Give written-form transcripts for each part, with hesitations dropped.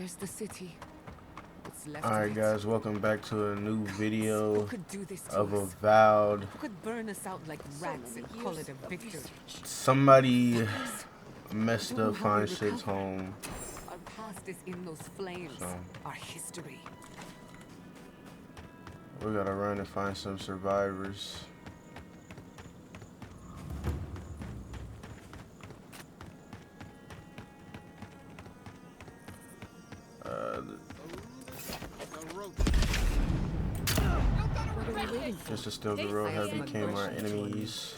There's the city. What's left Alright of it. guys, welcome back to a new video Who could do this to of us? Avowed. Who could burn us out like rats and call it a victory? Somebody Fuckers. messed Don't know up how we Fine Shit's recover. home. Our past is in those flames. So Our history. we gotta run and find some survivors. What are we waiting for? Just to steal the road have became our enemies.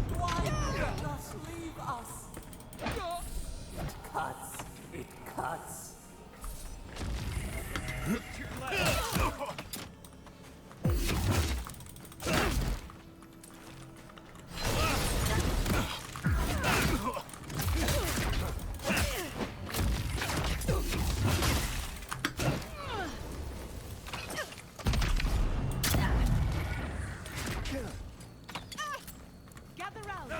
Just leave us. It cuts. It cuts. Gather round.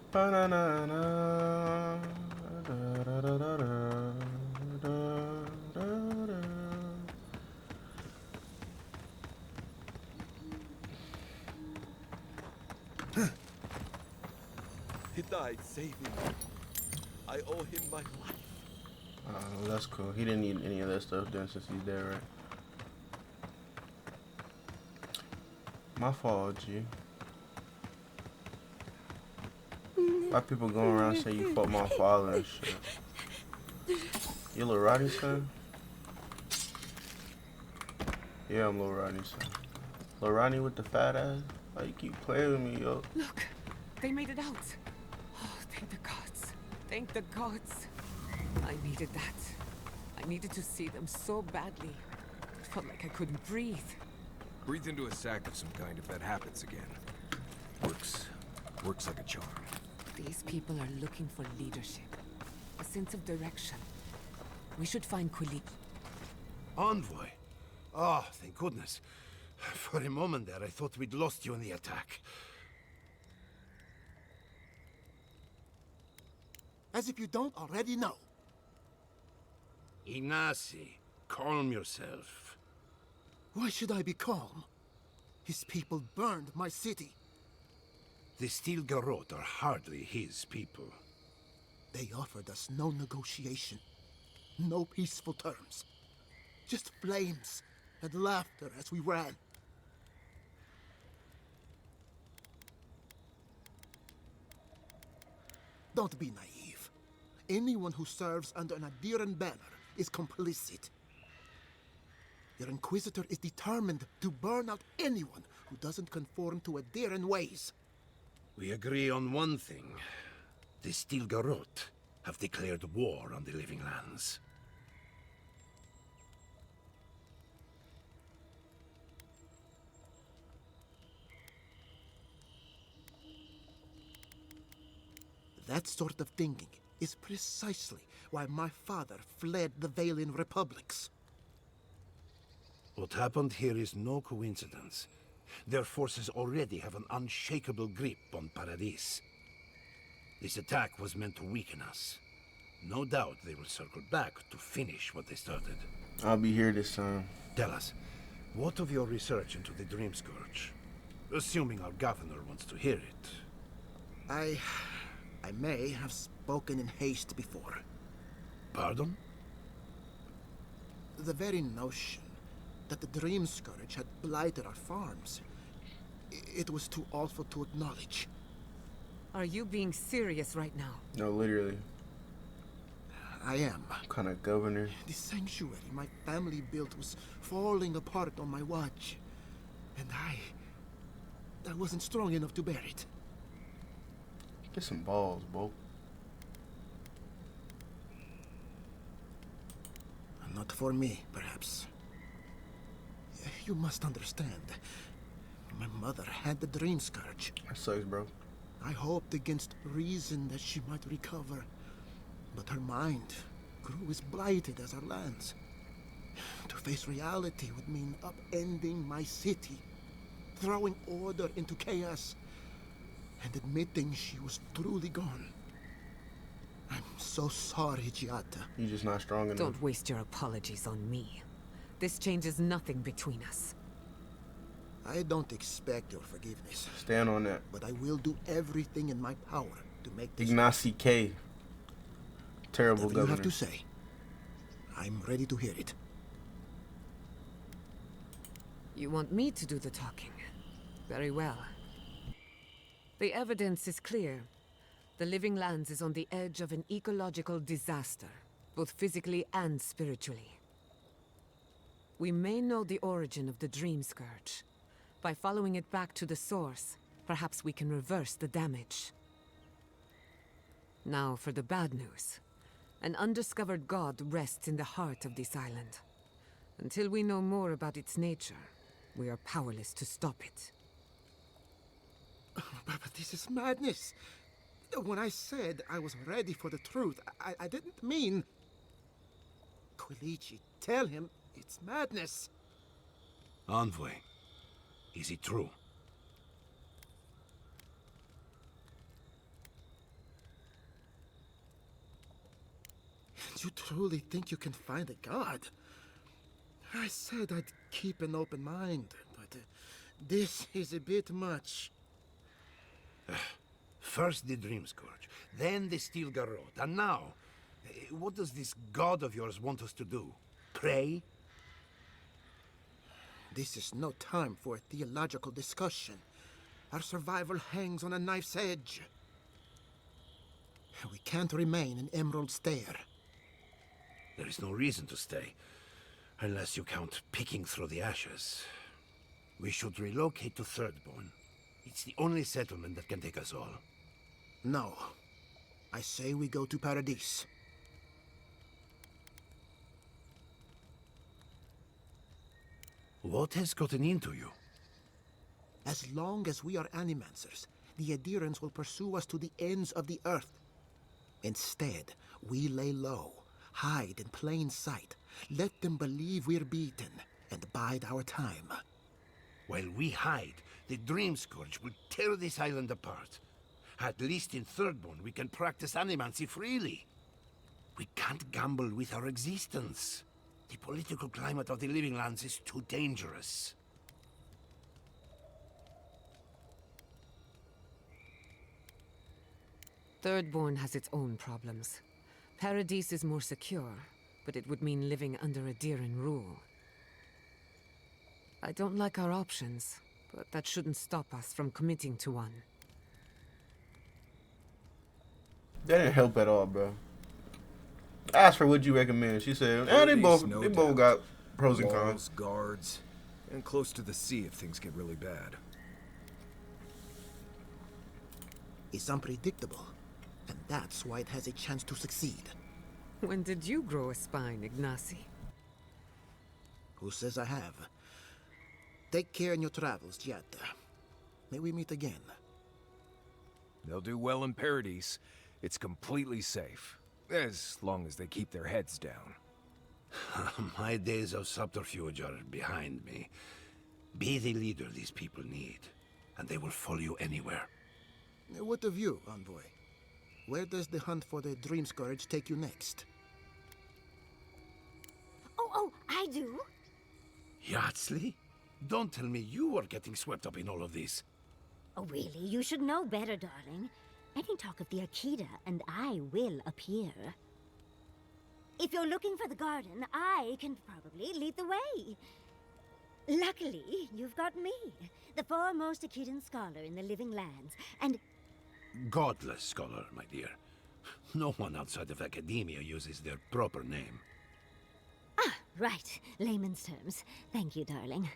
Ba-na-na-na, da-da-da-da-da, da-da-da-da. He died saving me. I owe him my life. Oh, that's cool. He didn't need any of that stuff done since he's dead, right? My fault, G. Why people going around saying you fucked my father and shit? You Lil Roddy's son? Yeah, I'm Lil Roddy's son. Lil Roddy with the fat ass? Why you keep playing with me, yo? Look, they made it out. Oh, thank the gods. Thank the gods. I needed that. I needed to see them so badly. It felt like I couldn't breathe. Breathe into a sack of some kind if that happens again. Works like a charm. These people are looking for leadership, a sense of direction. We should find Kulik. Envoy? Oh, thank goodness. For a moment there, I thought we'd lost you in the attack. As if you don't already know. Ignacy, calm yourself. Why should I be calm? His people burned my city. The Steel Garrote are hardly his people. They offered us no negotiation, no peaceful terms. Just flames and laughter as we ran. Don't be naive. Anyone who serves under an Adiran banner is complicit. Your Inquisitor is determined to burn out anyone who doesn't conform to Adiran ways. We agree on one thing. The Steel Garrote have declared war on the Living Lands. That sort of thinking is precisely why my father fled the Valian republics. What happened here is no coincidence. Their forces already have an unshakable grip on Paradis. This attack was meant to weaken us. No doubt they will circle back to finish what they started. I'll be here this time. Tell us, what of your research into the Dream Scourge? Assuming our governor wants to hear it. I may have spoken in haste before. Pardon? The very notion that the Dream Scourge had blighted our farms, it was too awful to acknowledge. Are you being serious right now? No, literally. I am. Kind of governor. The sanctuary my family built was falling apart on my watch. And I wasn't strong enough to bear it. Get some balls, Bo. Not for me, perhaps. You must understand. My mother had the Dream Scourge. That sucks, bro. I hoped against reason that she might recover. But her mind grew as blighted as our lands. To face reality would mean upending my city, throwing order into chaos, and admitting she was truly gone. I'm so sorry, Giata. You're just not strong enough. Don't waste your apologies on me. This changes nothing between us. I don't expect your forgiveness, Stand on that. but I will do everything in my power to make this Ignacy K. Terrible whatever you governor. have to say. I'm ready to hear it. You want me to do the talking? Very well. The evidence is clear. The Living Lands is on the edge of an ecological disaster, both physically and spiritually. We may know the origin of the Dream Scourge. By following it back to the source, perhaps we can reverse the damage. Now for the bad news. An undiscovered god rests in the heart of this island. Until we know more about its nature, we are powerless to stop it. But this is madness. When I said I was ready for the truth, I didn't mean... Quilici, tell him it's madness. Envoy, is it true? You truly think you can find a god? I said I'd keep an open mind, but this is a bit much. First the Dream Scourge, then the Steel Garrote, and now, what does this god of yours want us to do? Pray? This is no time for a theological discussion. Our survival hangs on a knife's edge. We can't remain in Emerald Stair. There is no reason to stay, unless you count picking through the ashes. We should relocate to Thirdborn. It's the only settlement that can take us all. No. I say we go to Paradise. What has gotten into you? As long as we are Animancers, the adherents will pursue us to the ends of the earth. Instead, we lay low, hide in plain sight, let them believe we're beaten, and bide our time. While we hide, the Dream Scourge will tear this island apart. At least in Thirdborn, we can practice animancy freely. We can't gamble with our existence. The political climate of the Living Lands is too dangerous. Thirdborn has its own problems. Paradise is more secure, but it would mean living under a Diran rule. I don't like our options, but that shouldn't stop us from committing to one. That didn't help at all, bro. I asked her, would you recommend? She said, they both got pros and cons. Walls, guards, and close to the sea if things get really bad. It's unpredictable, and that's why it has a chance to succeed. When did you grow a spine, Ignacy? Who says I have? Take care in your travels, Giada. May we meet again. They'll do well in Paradise. It's completely safe. As long as they keep their heads down. My days of subterfuge are behind me. Be the leader these people need, and they will follow you anywhere. What of you, Envoy? Where does the hunt for the Dream Scourge take you next? Oh, I do. Yardsley? Don't tell me you are getting swept up in all of this. Oh, really? You should know better, darling. Any talk of the Akita, and I will appear. If you're looking for the garden, I can probably lead the way. Luckily, you've got me, the foremost Akitan scholar in the Living Lands, and... Godless scholar, my dear. No one outside of academia uses their proper name. Ah, right. Layman's terms. Thank you, darling.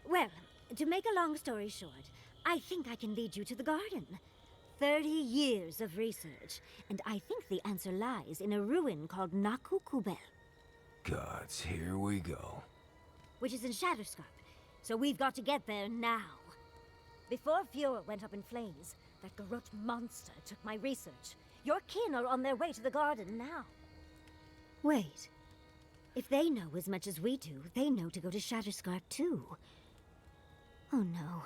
Well, to make a long story short, I think I can lead you to the garden. 30 years of research, and I think the answer lies in a ruin called Naku Kubel. Gods, here we go. Which is in Shatterscarp, so we've got to get there now. Before Fiora went up in flames, that Garrote monster took my research. Your kin are on their way to the garden now. Wait, If they know as much as we do, they know to go to Shatterscarp too. Oh no.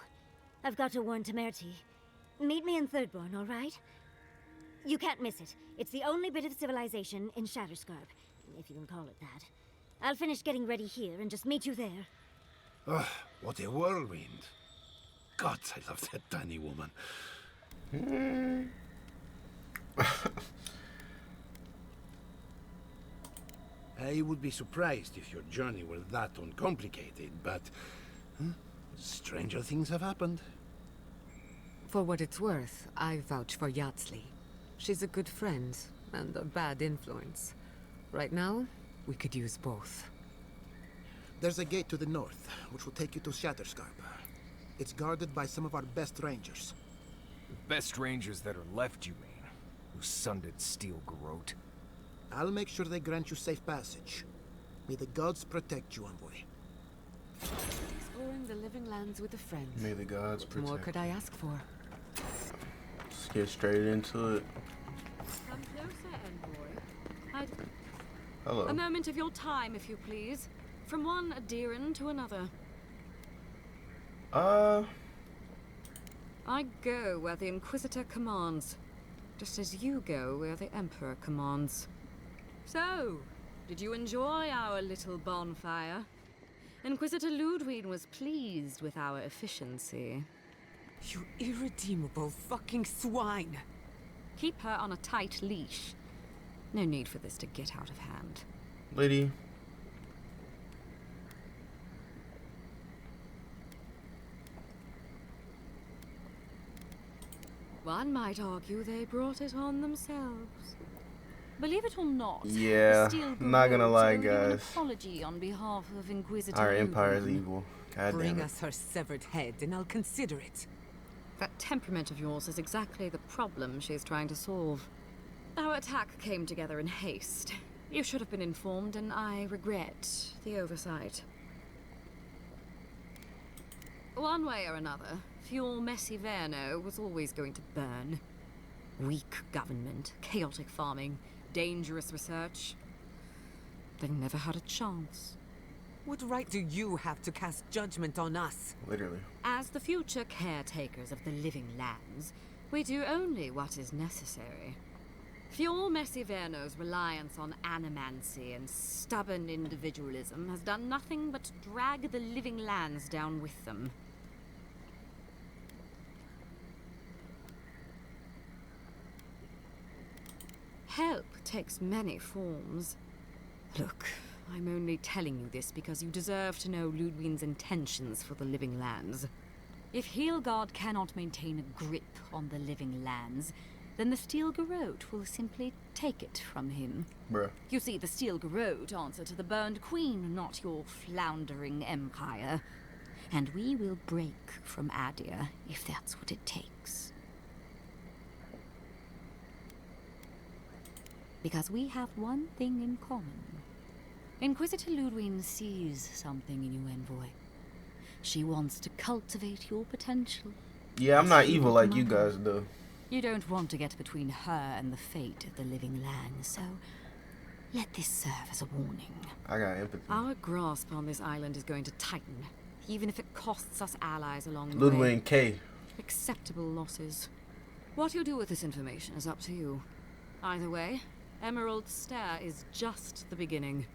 I've got to warn Temerity. Meet me in Thirdborn, all right? You can't miss it. It's the only bit of civilization in Shatterscarp, if you can call it that. I'll finish getting ready here and just meet you there. Oh, what a whirlwind. God, I love that tiny woman. I would be surprised if your journey were that uncomplicated, but stranger things have happened. For what it's worth, I vouch for Yardsley. She's a good friend and a bad influence. Right now, we could use both. There's a gate to the north, which will take you to Shatterscarp. It's guarded by some of our best rangers. The best rangers that are left, you mean? Who sundered Steel Garrote? I'll make sure they grant you safe passage. May the gods protect you, envoy. Exploring the living lands with a friend. May the gods What protect. more could I ask for? Let's get straight into it. Come closer, envoy. Hello. A moment of your time, if you please. From one Adiran to another. I go where the Inquisitor commands, just as you go where the Emperor commands. So, did you enjoy our little bonfire? Inquisitor Ludwig was pleased with our efficiency. You irredeemable fucking swine! Keep her on a tight leash. No need for this to get out of hand. Lady. One might argue they brought it on themselves. Believe it or not, Yeah, the Steel I'm not gonna Garrote lie, owed you an guys. apology on behalf of Inquisitor Our empire is Ludwig. evil. God Bring damn it. us her severed head and I'll consider it. That temperament of yours is exactly the problem she's trying to solve. Our attack came together in haste. You should have been informed, and I regret the oversight. One way or another, Fuel Messy Verno was always going to burn. Weak government, chaotic farming, dangerous research. They never had a chance. What right do you have to cast judgment on us? Literally. As the future caretakers of the living lands, we do only what is necessary. Fuel Messy Verno's reliance on animancy and stubborn individualism has done nothing but drag the living lands down with them. Help takes many forms. Look, I'm only telling you this because you deserve to know Ludwig's intentions for the living lands. If Heelgard cannot maintain a grip on the living lands, then the Steel Garrote will simply take it from him. Bruh. You see, the Steel Garrote answer to the Burned Queen, not your floundering empire. And we will break from Adir if that's what it takes. Because we have one thing in common. Inquisitor Ludwig sees something in you, envoy. She wants to cultivate your potential. Yeah, I'm not She evil would like you mother. guys do. You don't want to get between her and the fate of the living land, so let this serve as a warning. I got empathy. Our grasp on this island is going to tighten, even if it costs us allies along the way. Ludwig K. Acceptable losses. What you do with this information is up to you. Either way, Emerald Stair is just the beginning.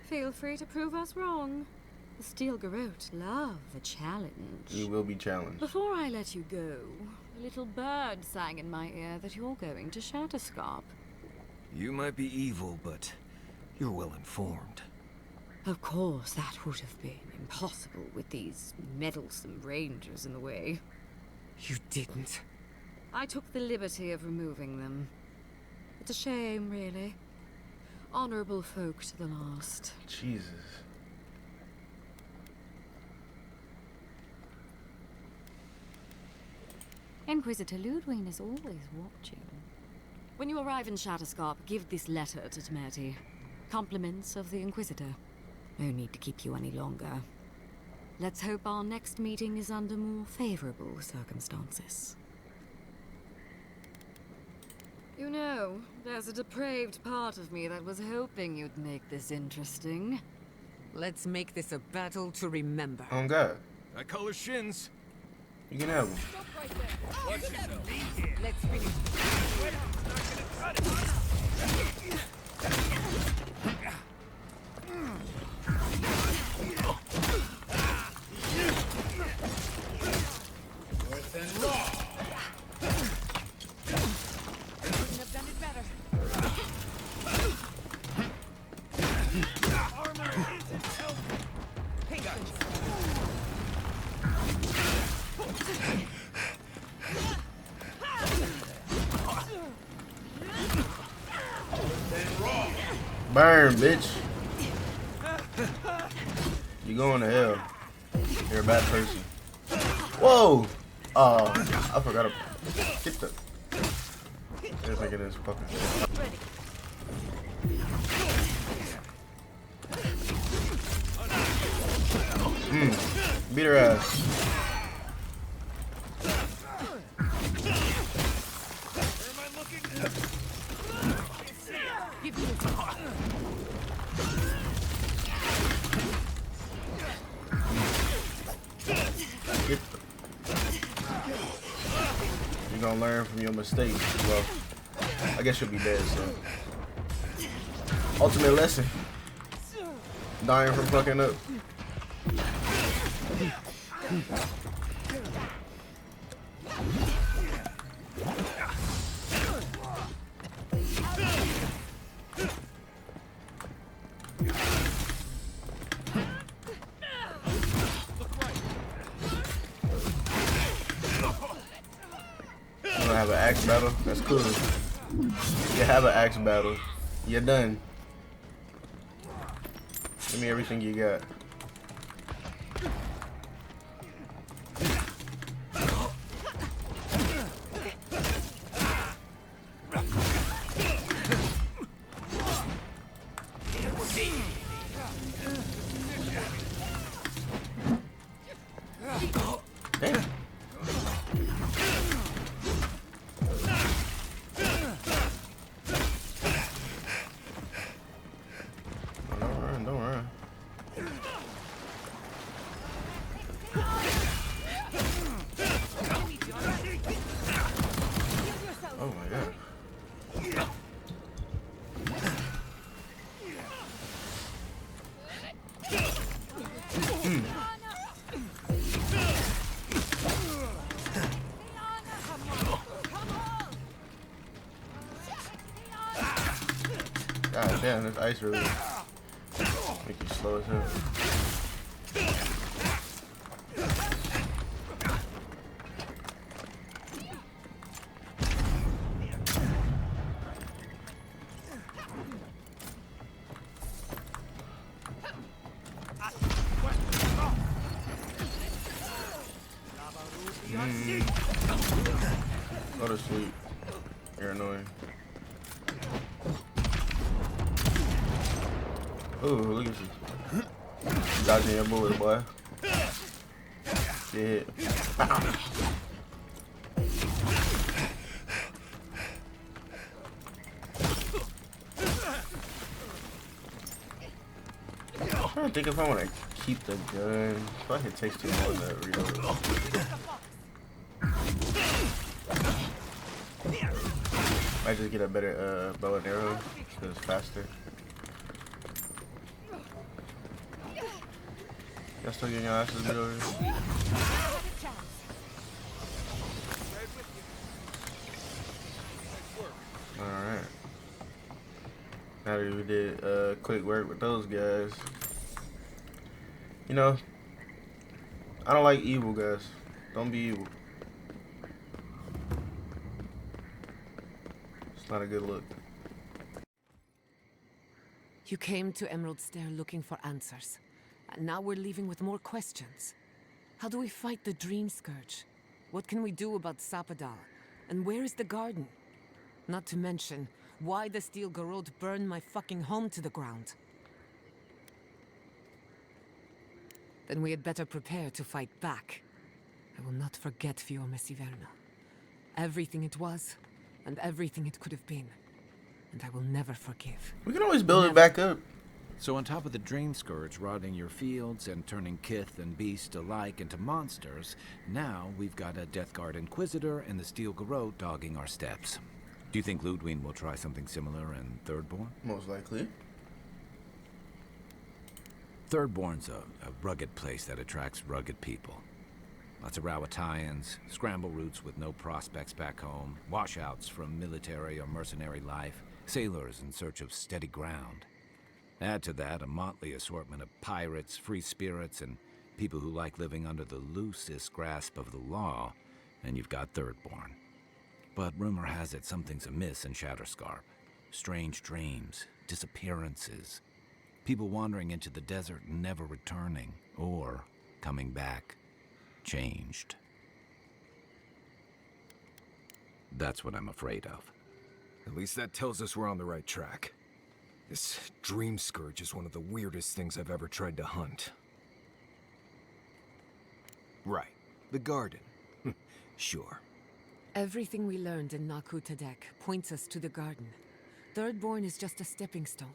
Feel free to prove us wrong. The Steel Garrote love a challenge. You will be challenged. Before I let you go, a little bird sang in my ear that you're going to Shatterscarp. You might be evil, but you're well informed. Of course, that would have been impossible with these meddlesome rangers in the way. You didn't. I took the liberty of removing them. It's a shame, really. Honorable folk to the last. Jesus. Inquisitor Ludwig is always watching. When you arrive in Shatterscarp, give this letter to Temerity. Compliments of the Inquisitor. No need to keep you any longer. Let's hope our next meeting is under more favorable circumstances. You know, there's a depraved part of me that was hoping you'd make this interesting. Let's make this a battle to remember. Oh God. That color shins. You can have him. Let's finish. Couldn't have done it better. Patience. Burn, bitch. You going to hell. You're a bad person. Whoa! I forgot to get the. Let's make it this fucking shit. Beat her ass. You're gonna learn from your mistakes. Well, I guess you'll be dead, so. Ultimate lesson. Dying from fucking up. You gonna have an axe battle? That's cool. You have an axe battle. You're done. Give me everything you got. Damn. Don't run. Oh my God. God damn, this ice really make you slow as hell. Go to sleep. You're annoying. Ooh, look at you. Dodging your bullet, boy. Get hit. I'm trying to think if I want to keep the gun. I feel like it takes too long to reload. Might just get a better bow and arrow because it's faster. Y'all still getting your asses beat over here? Alright. Now that we did quick work with those guys. You know, I don't like evil guys. Don't be evil. It's not a good look. You came to Emerald Stair looking for answers. And now we're leaving with more questions. How do we fight the Dream Scourge? What can we do about Sapadal? And where is the garden? Not to mention, why the Steel Garrote burned my fucking home to the ground. Then we had better prepare to fight back. I will not forget Fiume Siverna. Everything it was, and everything it could have been. And I will never forgive. We can always build it back up. So on top of the Dream Scourge rotting your fields and turning kith and beast alike into monsters, now we've got a Death Guard Inquisitor and the Steel Garrote dogging our steps. Do you think Ludwig will try something similar in Thirdborn? Most likely. Thirdborn's a rugged place that attracts rugged people. Lots of Rawatayans, scramble routes with no prospects back home, washouts from military or mercenary life, sailors in search of steady ground. Add to that a motley assortment of pirates, free spirits, and people who like living under the loosest grasp of the law, and you've got Thirdborn. But rumor has it something's amiss in Shatterscarp. Strange dreams, disappearances, people wandering into the desert and never returning, or coming back, changed. That's what I'm afraid of. At least that tells us we're on the right track. This Dream Scourge is one of the weirdest things I've ever tried to hunt. Right, the garden. Sure. Everything we learned in Naku Tadek points us to the garden. Thirdborn is just a stepping stone.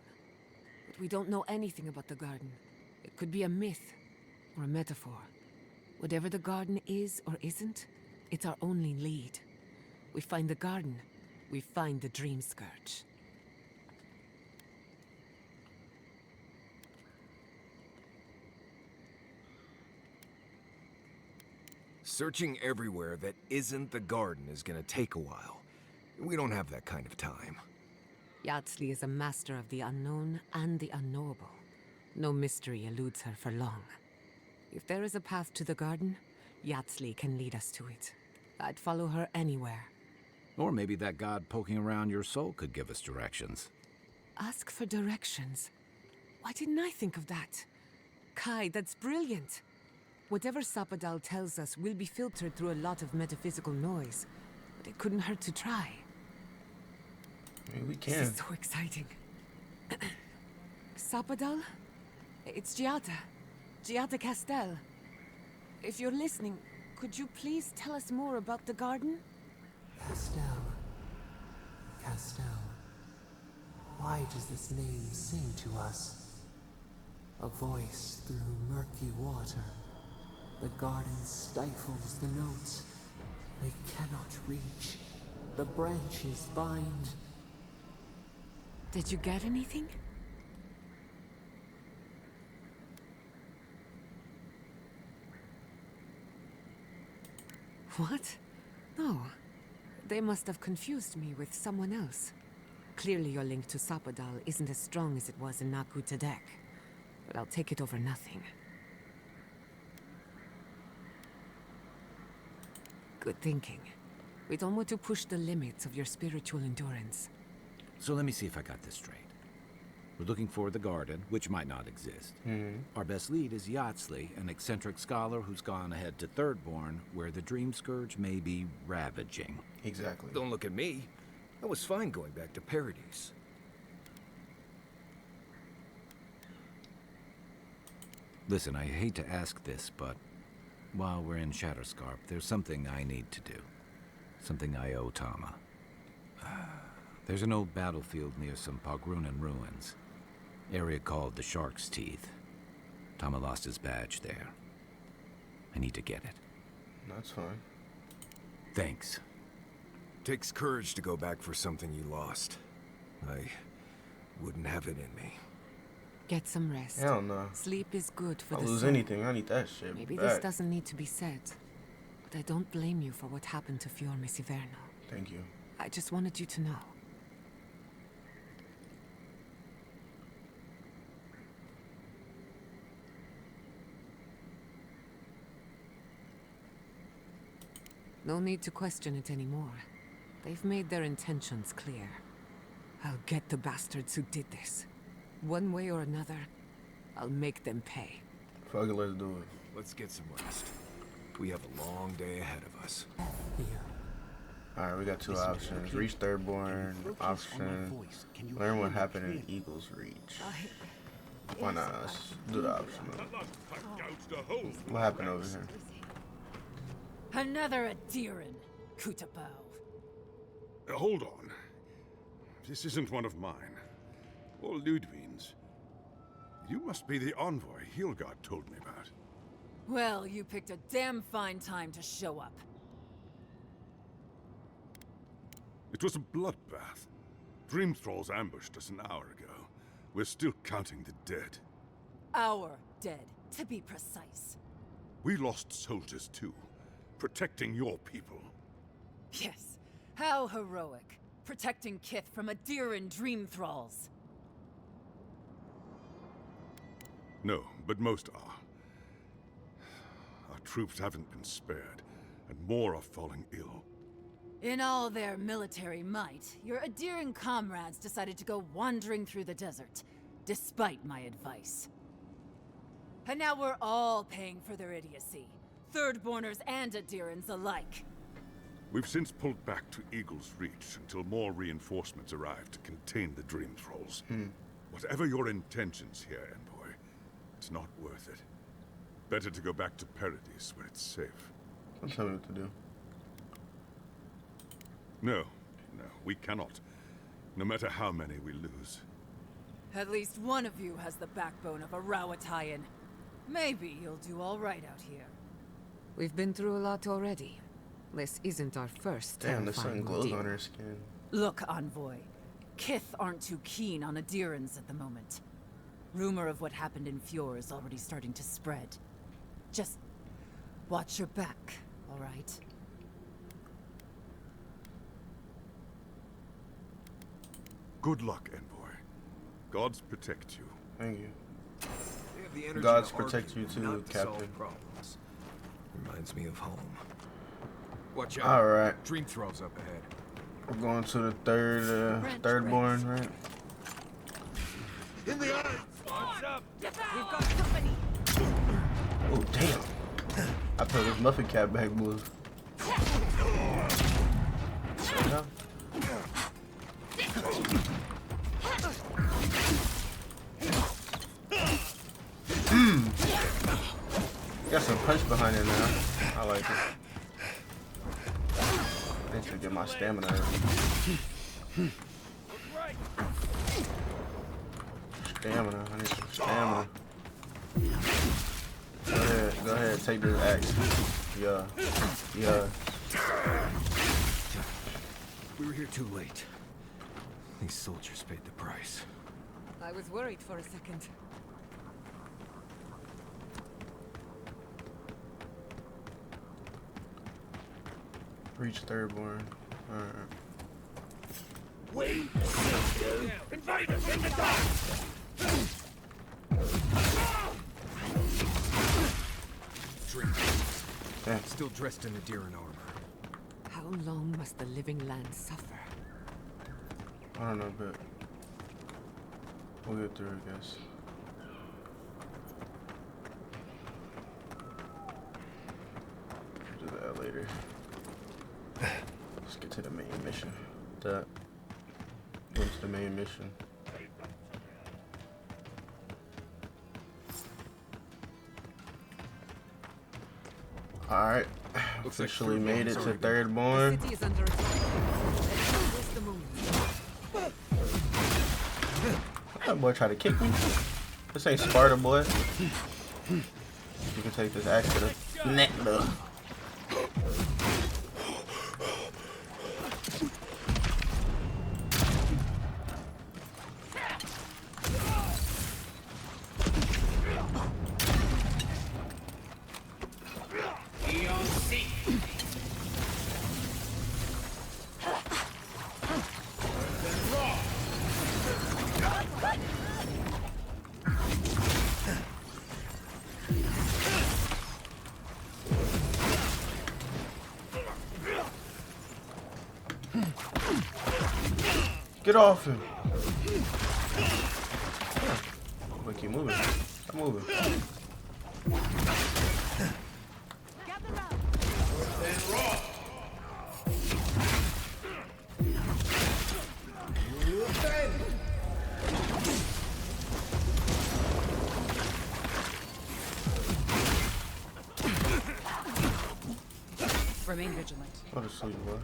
But we don't know anything about the garden. It could be a myth or a metaphor. Whatever the garden is or isn't, it's our only lead. We find the garden, we find the Dream Scourge. Searching everywhere that isn't the garden is gonna take a while. We don't have that kind of time. Yatsley is a master of the unknown and the unknowable. No mystery eludes her for long. If there is a path to the garden, Yatsley can lead us to it. I'd follow her anywhere. Or maybe that god poking around your soul could give us directions. Ask for directions. Why didn't I think of that? Kai, that's brilliant. Whatever Sapadal tells us will be filtered through a lot of metaphysical noise, but it couldn't hurt to try. I mean, we This can. is so exciting. Sapadal? It's Giada. Giada Castel. If you're listening, could you please tell us more about the garden? Castel. Castel. Why does this name sing to us? A voice through murky water. The garden stifles the notes. They cannot reach. The branches bind. Did you get anything? What? No. They must have confused me with someone else. Clearly your link to Sapadal isn't as strong as it was in Naku Tadek. But I'll take it over nothing. Good thinking. We don't want to push the limits of your spiritual endurance. So let me see if I got this straight. We're looking for the garden, which might not exist. Our best lead is Yatsley, an eccentric scholar who's gone ahead to Thirdborn, where the Dream Scourge may be ravaging. Exactly. Don't look at me. I was fine going back to Paradise. Listen, I hate to ask this, but while we're in Shatterscarp, there's something I need to do. Something I owe Tama. There's an old battlefield near some Pogrunan ruins. Area called the Shark's Teeth. Tama lost his badge there. I need to get it. That's fine. Thanks. Takes courage to go back for something you lost. I wouldn't have it in me. Get some rest. Hell no. Sleep is good for I'll the lose soul. anything. I need that shit Maybe back. this doesn't need to be said, but I don't blame you for what happened to Fiorme Siverno. Thank you. I just wanted you to know. No need to question it anymore. They've made their intentions clear. I'll get the bastards who did this. One way or another, I'll make them pay. Fuck it, let's do it. Let's get some rest. We have a long day ahead of us. Here. Alright, we got two options. Reach Thirdborn. Option. Learn what happened in Eagle's Reach. Why not? Let's do the option. What happened over here? Another Adiran, Kutapau. Hold on. This isn't one of mine. Or Ludwig's. You must be the envoy Hilgard told me about. Well, you picked a damn fine time to show up. It was a bloodbath. Dream Thralls ambushed us an hour ago. We're still counting the dead. Our dead, to be precise. We lost soldiers too, protecting your people. Yes, how heroic. Protecting Kith from Adiran Dream Thralls. No, but most are. Our troops haven't been spared, and more are falling ill. In all their military might, your Adiran comrades decided to go wandering through the desert, despite my advice. And now we're all paying for their idiocy. Thirdborners and Adirans alike. We've since pulled back to Eagle's Reach until more reinforcements arrive to contain the Dream Thralls. Whatever your intentions here, Envoy, it's not worth it. Better to go back to Paradise where it's safe. Don't tell me what to do. No, we cannot. No matter how many we lose. At least one of you has the backbone of a Rawatayan. Maybe you'll do all right out here. We've been through a lot already. This isn't our first Damn, the sun terrifying glows ordeal. on her skin. Look, Envoy. Kith aren't too keen on Adirans at the moment. Rumor of what happened in Fjord is already starting to spread. Just watch your back, all right? Good luck, Envoy. Gods protect you. Thank you. They have the energy Gods to argue, protect you too, not to Captain. solve problems. Reminds me of home. Watch out. All right. Dream Thralls up ahead. We're going to the third born, right? In the eye! What's up? We've got company! Oh, damn. I thought this muffin cap back move. Yeah. Got some punch behind it now. I like it. I need to get my stamina up. Stamina. I need some stamina. Go ahead, take this axe. Yeah. We were here too late. These soldiers paid the price. I was worried for a second. Reach third born. Alright. Wait! Invaders in the dark! Dream. Yeah. Still dressed in Adiran armor. How long must the living land suffer? I don't know, but we'll get through, I guess. Do that later. Let's get to the main mission. Go to the main mission. Alright. Officially made it to third born. The city is under attack. Let's not waste the moment. That boy tried to kick me. This ain't Sparta, boy. You can take this axe to the neck, though. Get off him. I'm gonna keep moving. I'm moving. Remain vigilant. Go to sleep, boy.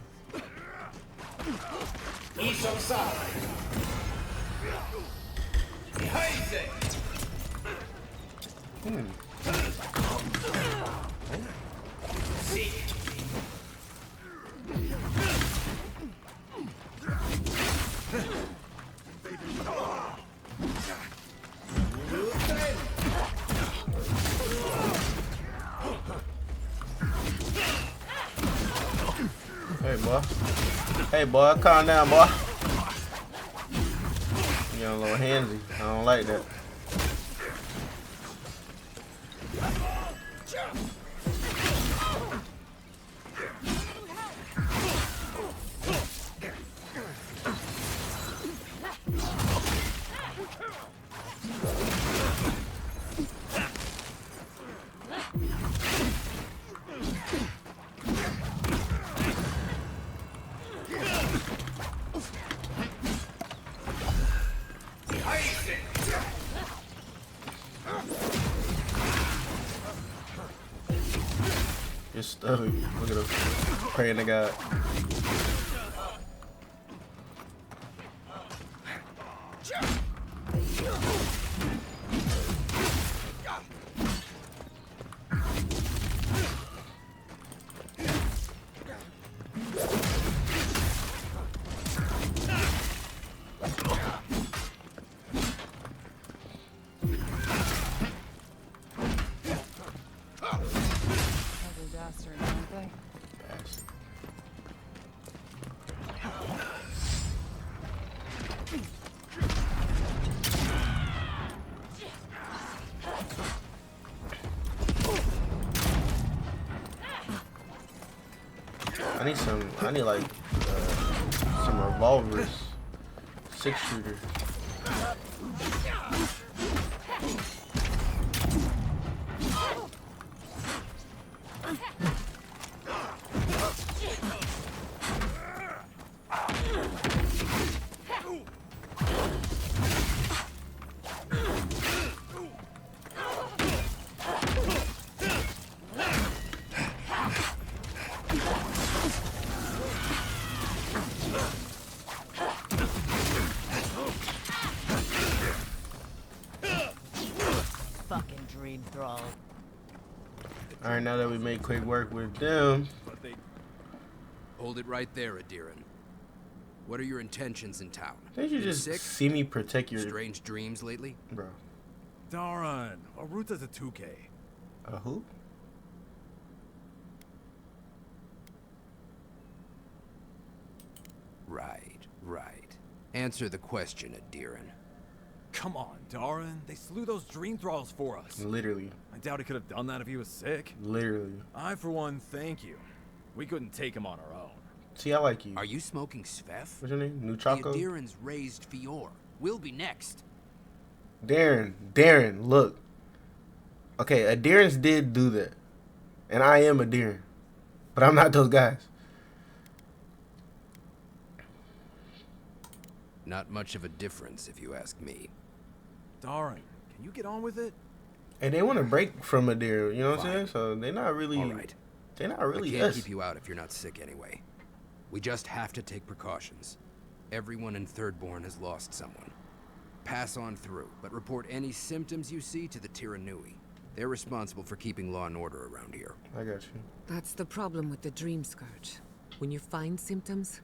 Hey, boy. Hey, boy, calm down, boy. You're a little handsy. I don't like that. You're stuck. Look at him. Praying to God. I need like some revolvers, 6-shooter. Alright, now that we made quick work with them. Hold it right there, Adiran. What are your intentions in town? Didn't you just see me protect your strange dreams lately? Bro. Darn, Aruta's a 2K. A who? Right. Answer the question, Adiran. Come on, Darren. They slew those dream thralls for us. Literally. I doubt he could have done that if he was sick. Literally. I, for one, thank you. We couldn't take him on our own. See, I like you. Are you smoking Sveth? What's your name? Nuchako? The Adirans raised Fior. We'll be next. Darren, look. Okay, Adirans did do that. And I am Adiran. But I'm not those guys. Not much of a difference, if you ask me. Darren, can you get on with it? And they want to break from Adiran, you know what I'm saying? So they're not really... All right. They're not really I can't us. keep you out if you're not sick anyway. We just have to take precautions. Everyone in Thirdborn has lost someone. Pass on through, but report any symptoms you see to the Tiranui. They're responsible for keeping law and order around here. I got you. That's the problem with the Dream Scourge. When you find symptoms,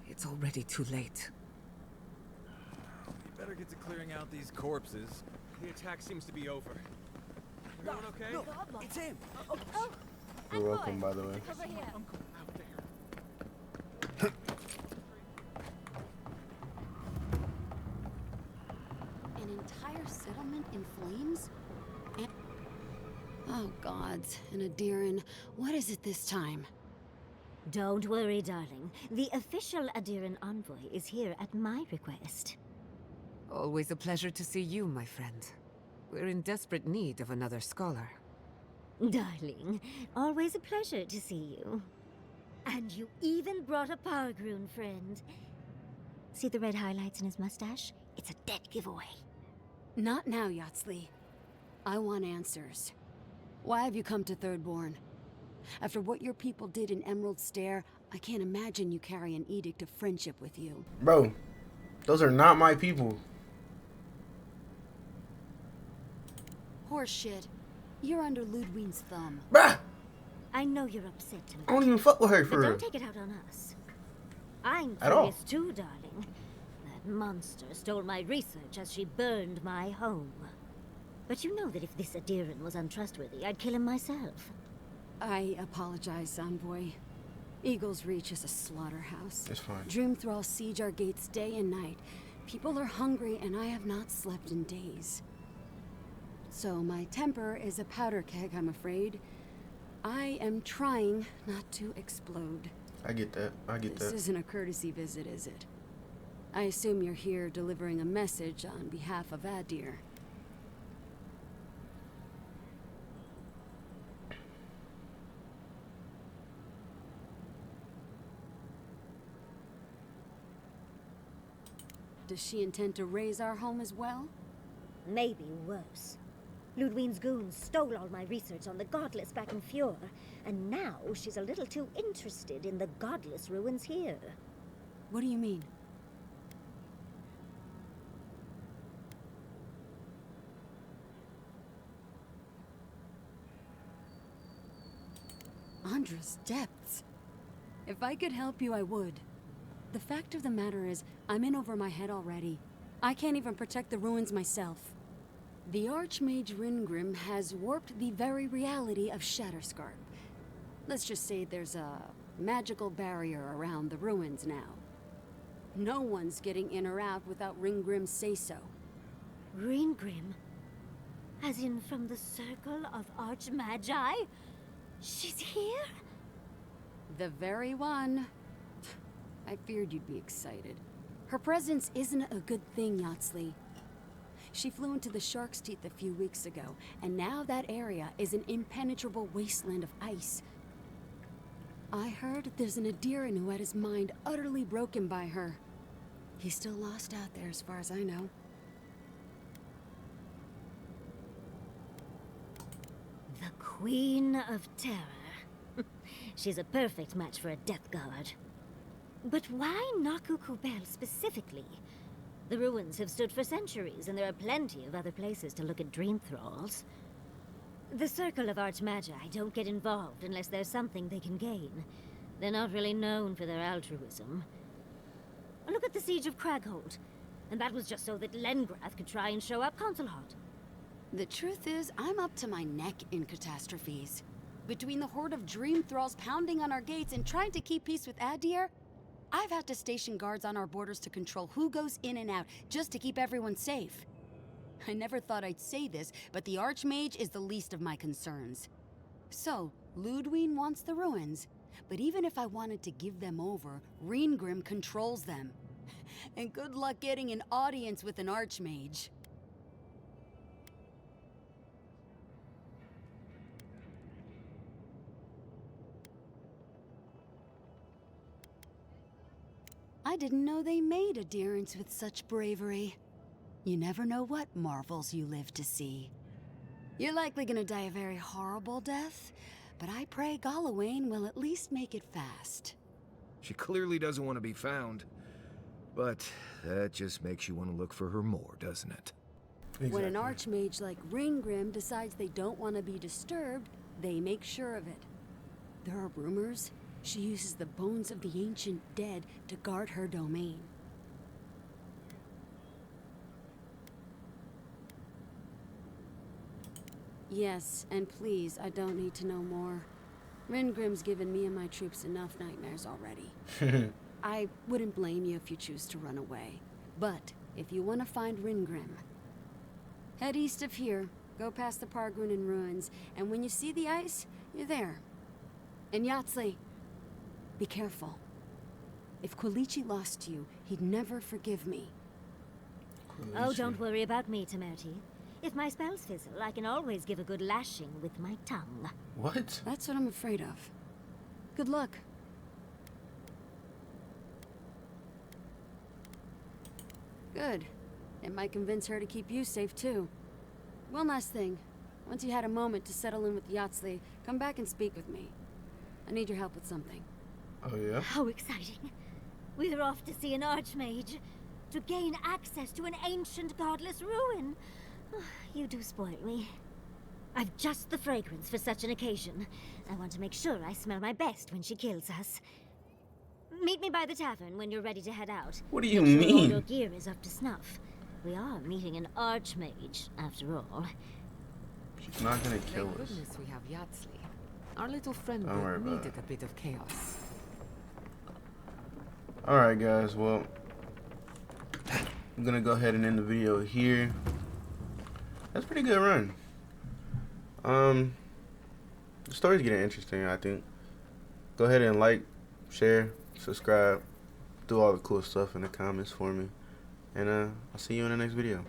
it's already too late. We better get to clearing out these corpses. The attack seems to be over. Everyone okay? No, it's him. You're welcome, by the way. An entire settlement in flames? Oh, gods. And Adiran, what is it this time? Don't worry, darling. The official Adiran envoy is here at my request. Always a pleasure to see you, my friend. We're in desperate need of another scholar. Darling, always a pleasure to see you. And you even brought a Pargroon friend. See the red highlights in his mustache? It's a dead giveaway. Not now, Yatsli. I want answers. Why have you come to Thirdborn? After what your people did in Emerald Stair, I can't imagine you carry an edict of friendship with you. Bro, those are not my people. Horseshit. You're under Ludwig's thumb. Bruh! I know you're upset, I don't even fuck with her for but real. don't take it out on us. I'm At all. curious too, darling. That monster stole my research as she burned my home. But you know that if this Adiran was untrustworthy, I'd kill him myself. I apologize, Envoy. Eagle's Reach is a slaughterhouse. It's fine. Dream Thralls siege our gates day and night. People are hungry, and I have not slept in days. So my temper is a powder keg, I'm afraid. I am trying not to explode. I get that. I get This that. isn't a courtesy visit, is it? I assume you're here delivering a message on behalf of Adir. Does she intend to raise our home as well? Maybe worse. Ludwig's goons stole all my research on the godless back in Fjord, and now she's a little too interested in the godless ruins here. What do you mean? Andra's depths. If I could help you, I would. The fact of the matter is, I'm in over my head already. I can't even protect the ruins myself. The Archmage Ringrim has warped the very reality of Shatterscarp. Let's just say there's a magical barrier around the ruins now. No one's getting in or out without Ringgrim's say-so. Ringrim? As in from the Circle of Archmagi? She's here? The very one. I feared you'd be excited. Her presence isn't a good thing, Yatsley. She flew into the Shark's Teeth a few weeks ago, and now that area is an impenetrable wasteland of ice. I heard there's an Adiran who had his mind utterly broken by her. He's still lost out there as far as I know. The Queen of Terror. She's a perfect match for a Death Guard. But why Naku Kubel specifically? The ruins have stood for centuries, and there are plenty of other places to look at dream thralls. The Circle of Archmagi don't get involved unless there's something they can gain. They're not really known for their altruism. Look at the Siege of Craghold. And that was just so that Lengrath could try and show up Consulhot. The truth is, I'm up to my neck in catastrophes. Between the horde of dream thralls pounding on our gates and trying to keep peace with Adir, I've had to station guards on our borders to control who goes in and out, just to keep everyone safe. I never thought I'd say this, but the Archmage is the least of my concerns. So, Ludwig wants the ruins, but even if I wanted to give them over, Ringrim controls them. And good luck getting an audience with an Archmage. I didn't know they made adherents with such bravery. You never know what marvels you live to see. You're likely gonna die a very horrible death, but I pray Galawain will at least make it fast. She clearly doesn't want to be found. But that just makes you want to look for her more, doesn't it? Exactly. When an Archmage like Ringgrim decides they don't want to be disturbed, they make sure of it. There are rumors she uses the bones of the ancient dead to guard her domain. Yes, and please, I don't need to know more. Ringrim's given me and my troops enough nightmares already. I wouldn't blame you if you choose to run away. But if you want to find Ringrim, head east of here, go past the Pargunan ruins, and when you see the ice, you're there. And Yatsley, be careful. If Quilichi lost you, he'd never forgive me. Oh, don't worry about me, Temerity. If my spells fizzle, I can always give a good lashing with my tongue. What? That's what I'm afraid of. Good luck. Good. It might convince her to keep you safe, too. One last thing. Once you had a moment to settle in with Yatsley, come back and speak with me. I need your help with something. Oh, yeah? How exciting. We're off to see an archmage. To gain access to an ancient godless ruin. You do spoil me. I've just the fragrance for such an occasion. I want to make sure I smell my best when she kills us. Meet me by the tavern when you're ready to head out. What do you Make sure all mean? your gear is up to snuff. We are meeting an archmage, after all. She's not gonna kill Thank us. goodness we have Yardsley. Our little friend Don't worry group about needed a bit of chaos. Alright, guys, well, I'm gonna go ahead and end the video here. That's a pretty good run. The story's getting interesting, I think. Go ahead and like, share, subscribe, do all the cool stuff in the comments for me. And I'll see you in the next video.